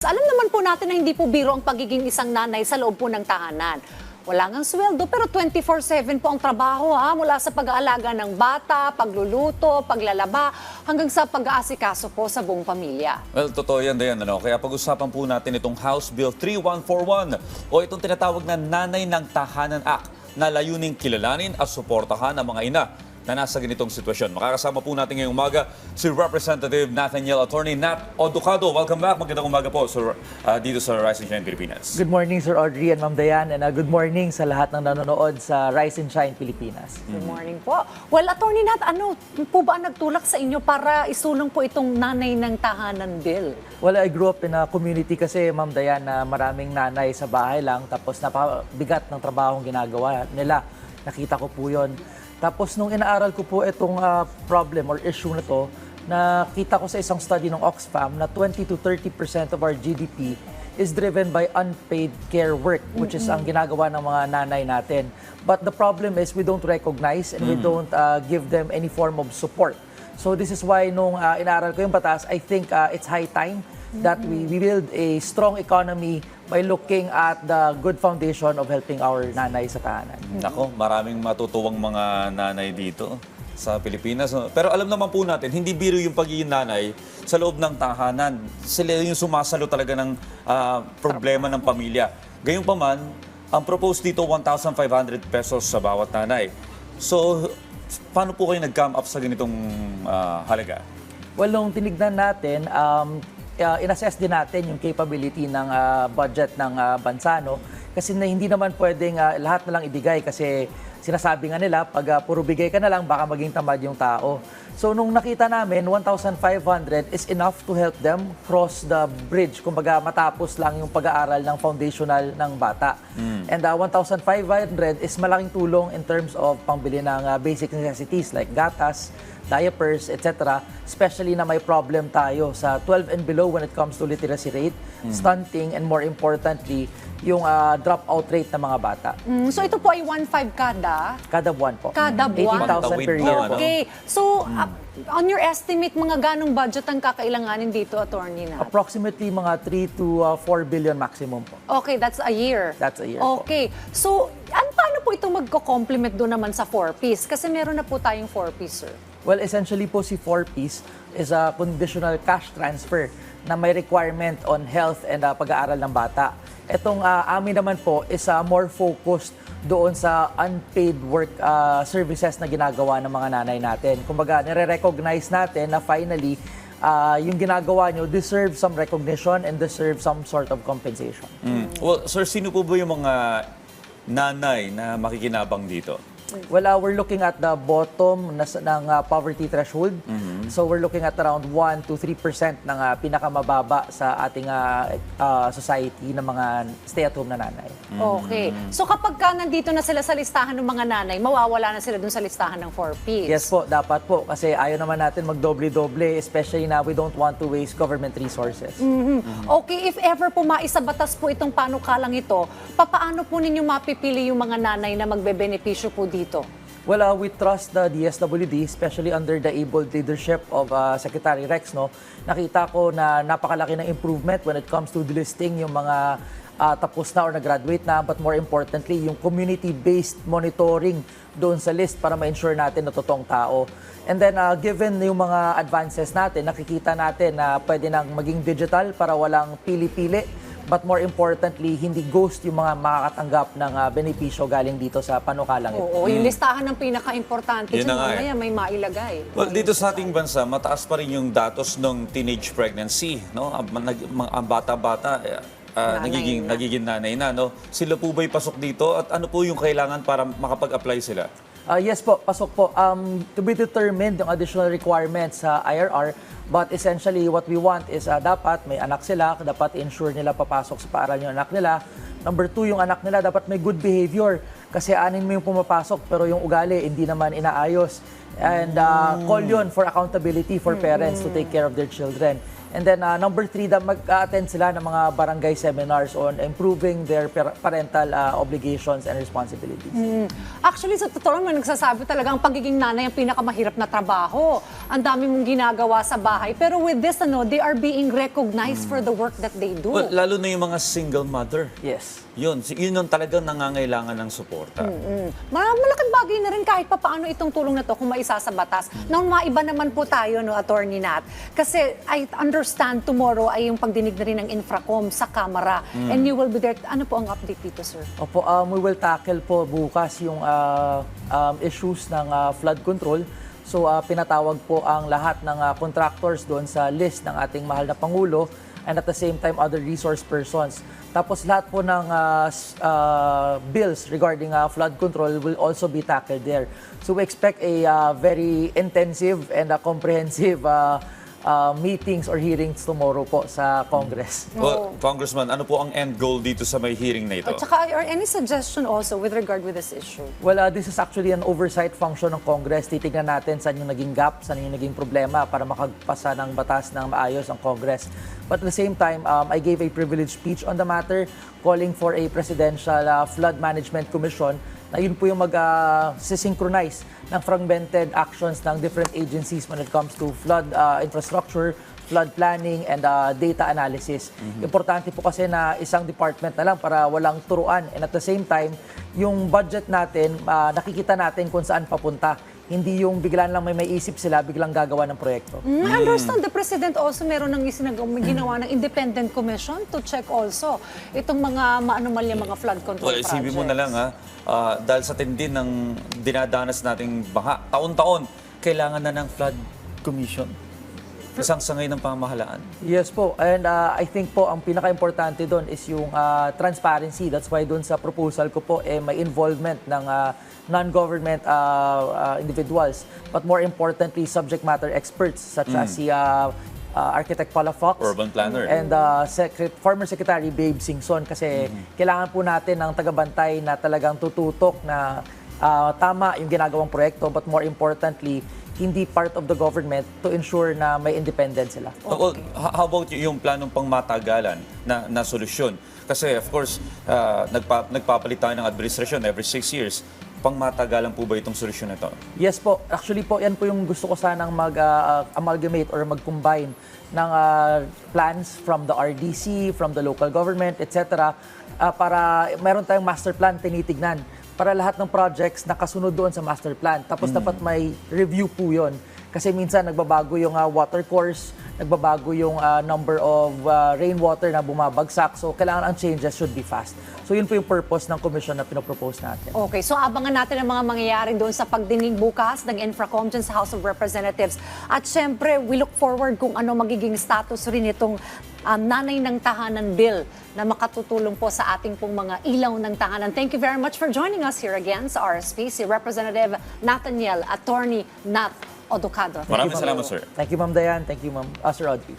Alam naman po natin na hindi po biro ang pagiging isang nanay sa loob po ng tahanan. Wala ngang sweldo pero 24/7 po ang trabaho mula sa pag-aalaga ng bata, pagluluto, paglalaba, hanggang sa pag-aasikaso po sa buong pamilya. Well, totoo yan, Dayan. Kaya pag-usapan po natin itong House Bill 3141 o itong tinatawag na Nanay ng Tahanan Act na layuning kilalanin at suportahan ang mga ina na nasa ganitong sitwasyon. Makakasama po natin ngayong umaga si Representative Nathaniel Attorney Nat Oducado. Welcome back. Magandang umaga po dito sa Rise and Shine Pilipinas. Good morning, Sir Audrey and Ma'am Dayan, and good morning sa lahat ng nanonood sa Rise and Shine Pilipinas. Good morning po. Well, Attorney Nat, ano po ba ang nagtulak sa inyo para isulong po itong Nanay ng Tahanan Bill? Well, I grew up in a community kasi, Ma'am Dayan, na maraming nanay sa bahay lang, tapos napabigat ng trabahong ginagawa nila. Nakita ko po yun. Tapos nung inaaral ko po itong problem or issue na to, nakita ko sa isang study ng Oxfam na 20 to 30% of our GDP is driven by unpaid care work, which is ang ginagawa ng mga nanay natin. But the problem is we don't recognize and we don't give them any form of support. So this is why nung inaaral ko yung batas, I think it's high time that we build a strong economy by looking at the good foundation of helping our nanay sa tahanan. Nako, maraming matutuwang mga nanay dito sa Pilipinas. Pero alam naman po natin, hindi biro yung pagiging nanay sa loob ng tahanan. Sila yung sumasalo talaga ng problema ng pamilya. Gayunpaman, ang proposed dito 1,500 pesos sa bawat nanay. So, paano po kayo nag-come up sa ganitong halaga? Well, nung tinignan natin, in-assess din natin yung capability ng budget ng bansa, no? Kasi hindi naman pwedeng lahat na lang ibigay kasi sinasabi nga nila, pag puro bigay ka na lang, baka maging tamad yung tao. So nung nakita namin, 1,500 is enough to help them cross the bridge. Kumbaga matapos lang yung pag-aaral ng foundational ng bata. And 1,500 is malaking tulong in terms of pangbili ng basic necessities like gatas, diapers, etc. Especially na may problem tayo sa 12 and below when it comes to literacy rate, stunting, and more importantly, yung dropout rate ng mga bata. So ito po ay 1,500 Kada buwan po. Kada buwan? 18,000 per year po. Okay. So, on your estimate, mga ganong budget ang kakailanganin dito, Attorney Nat? Approximately mga 3 to 4 billion maximum po. Okay, that's a year. That's a year po. Okay. So, paano po ito magko-complement doon naman sa 4-piece? Kasi meron na po tayong 4-piece, sir. Well, essentially po si 4-piece is a conditional cash transfer na may requirement on health and pag-aaral ng bata. Itong amin naman po is more focused doon sa unpaid work services na ginagawa ng mga nanay natin. Kumbaga, nire-recognize natin na finally, yung ginagawa nyo deserve some recognition and deserve some sort of compensation. Well, sir, sino po ba yung mga nanay na makikinabang dito? Well, we're looking at the bottom ng poverty threshold. So we're looking at around 1 to 3% ng pinakamababa sa ating society ng mga stay-at-home na nanay. Okay. So kapag ka nandito na sila sa listahan ng mga nanay, mawawala na sila dun sa listahan ng 4-piece? Yes po, dapat po. Kasi ayaw naman natin magdoble-doble, especially na we don't want to waste government resources. Okay, if ever po maisabatas po itong panukalang ito, papaano po ninyo mapipili yung mga nanay na magbebenepisyo po dito? Well, we trust the DSWD, especially under the able leadership of Secretary Rex. No? Nakita ko na napakalaki ng improvement when it comes to delisting yung mga tapos na or nag-graduate na, but more importantly, yung community-based monitoring doon sa list para ma-ensure natin na totoong tao. And then, given yung mga advances natin, nakikita natin na pwede nang maging digital para walang pili-pili. But more importantly, hindi ghost yung mga makakatanggap ng benepisyo galing dito sa panukalang ito. Oo, yung listahan ng pinaka-importante Yun dyan, na nga mamaya may mailagay. Well, dito sa ating bansa, mataas pa rin yung datos ng teenage pregnancy. No? Ang bata-bata, Nanay na. nagiging nanay na. No? Sila po ba'y pasok dito? At ano po yung kailangan para makapag-apply sila? Yes po, pasok po. To be determined yung additional requirements sa IRR, but essentially what we want is dapat may anak sila, dapat ensure nila papasok sa paaral yung anak nila. Number 2, yung anak nila dapat may good behavior kasi anin mo yung pumapasok pero yung ugali hindi naman inaayos. And call yun for accountability for parents to take care of their children. And then number 3, mag-attend sila ng mga barangay seminars on improving their parental obligations and responsibilities. Actually, sa totoo naman, nagsasabi talaga ang pagiging nanay ang pinakamahirap na trabaho. Ang dami mong ginagawa sa bahay. Pero with this, they are being recognized for the work that they do. Well, lalo na yung mga single mother. Yes. Yun yung talagang nangangailangan ng suporta. Malaking bagay na rin kahit paano itong tulong na to kung maisa sa batas. Nang maiba naman po tayo, Attorney Nat. Kasi I understand tomorrow ay yung pagdinig na rin ng Infracom sa Kamara. And you will be there. Ano po ang update dito, sir? Opo, we will tackle po bukas yung issues ng flood control. So pinatawag po ang lahat ng contractors doon sa list ng ating mahal na Pangulo, and at the same time other resource persons. Tapos lahat po ng bills regarding flood control will also be tackled there. So we expect a very intensive and comprehensive meetings or hearings tomorrow po sa Congress. Well, Congressman, ano po ang end goal dito sa may hearing na ito? At saka, or any suggestion also with regard with this issue? Well, this is actually an oversight function ng Congress. Titignan natin saan yung naging gap, saan yung naging problema para makagpasa ng batas ng maayos ang Congress. But at the same time, I gave a privileged speech on the matter, calling for a Presidential Flood Management Commission na yun po yung mag-synchronize ng fragmented actions ng different agencies when it comes to flood infrastructure, flood planning, and data analysis. Importante po kasi na isang department na lang para walang turuan. And at the same time, yung budget natin, nakikita natin kung saan papunta. Hindi yung biglaan lang may isip sila, biglang gagawa ng proyekto. I understand the President also meron ng ginawa ng independent commission to check also itong mga maanomalya, mga flood control projects. Isipin mo na lang dahil sa tindi ng dinadanas nating baha, taon-taon, kailangan na ng flood commission. Isang sangay ng pamahalaan. Yes po. And I think po, ang pinaka-importante doon is yung transparency. That's why doon sa proposal ko po, may involvement ng non-government individuals. But more importantly, subject matter experts such as si Architect Paula Fox. Urban planner. And former Secretary Babe Singson. Kasi kailangan po natin ng tagabantay na talagang tututok na tama yung ginagawang proyekto. But more importantly, hindi part of the government to ensure na may independence sila. Well, how about yung planong pangmatagalan na solusyon? Kasi of course, nagpapalit tayo ng administrasyon every 6 years. Pangmatagalan po ba itong solusyon na ito? Yes po. Actually po, yan po yung gusto ko sanang mag-amalgamate or mag-combine ng plans from the RDC, from the local government, etc. Para meron tayong master plan tinitignan para lahat ng projects nakasunod doon sa master plan. Tapos dapat may review po yun. Kasi minsan nagbabago yung water course, nagbabago yung number of rainwater na bumabagsak. So kailangan ang changes should be fast. So yun po yung purpose ng commission na pinopropose natin. Okay, so abangan natin ang mga mangyayari doon sa pagdinig bukas ng Infracom dyan sa House of Representatives. At syempre, we look forward kung ano magiging status rin itong nanay ng tahanan bill na makatutulong po sa ating pong mga ilaw ng tahanan. Thank you very much for joining us here again sa RSP, si Representative Nathaniel Attorney Nat Odocado. Maraming salamat, sir. Thank you, Ma'am Dayan. Thank you, Ma'am Sir Audrey.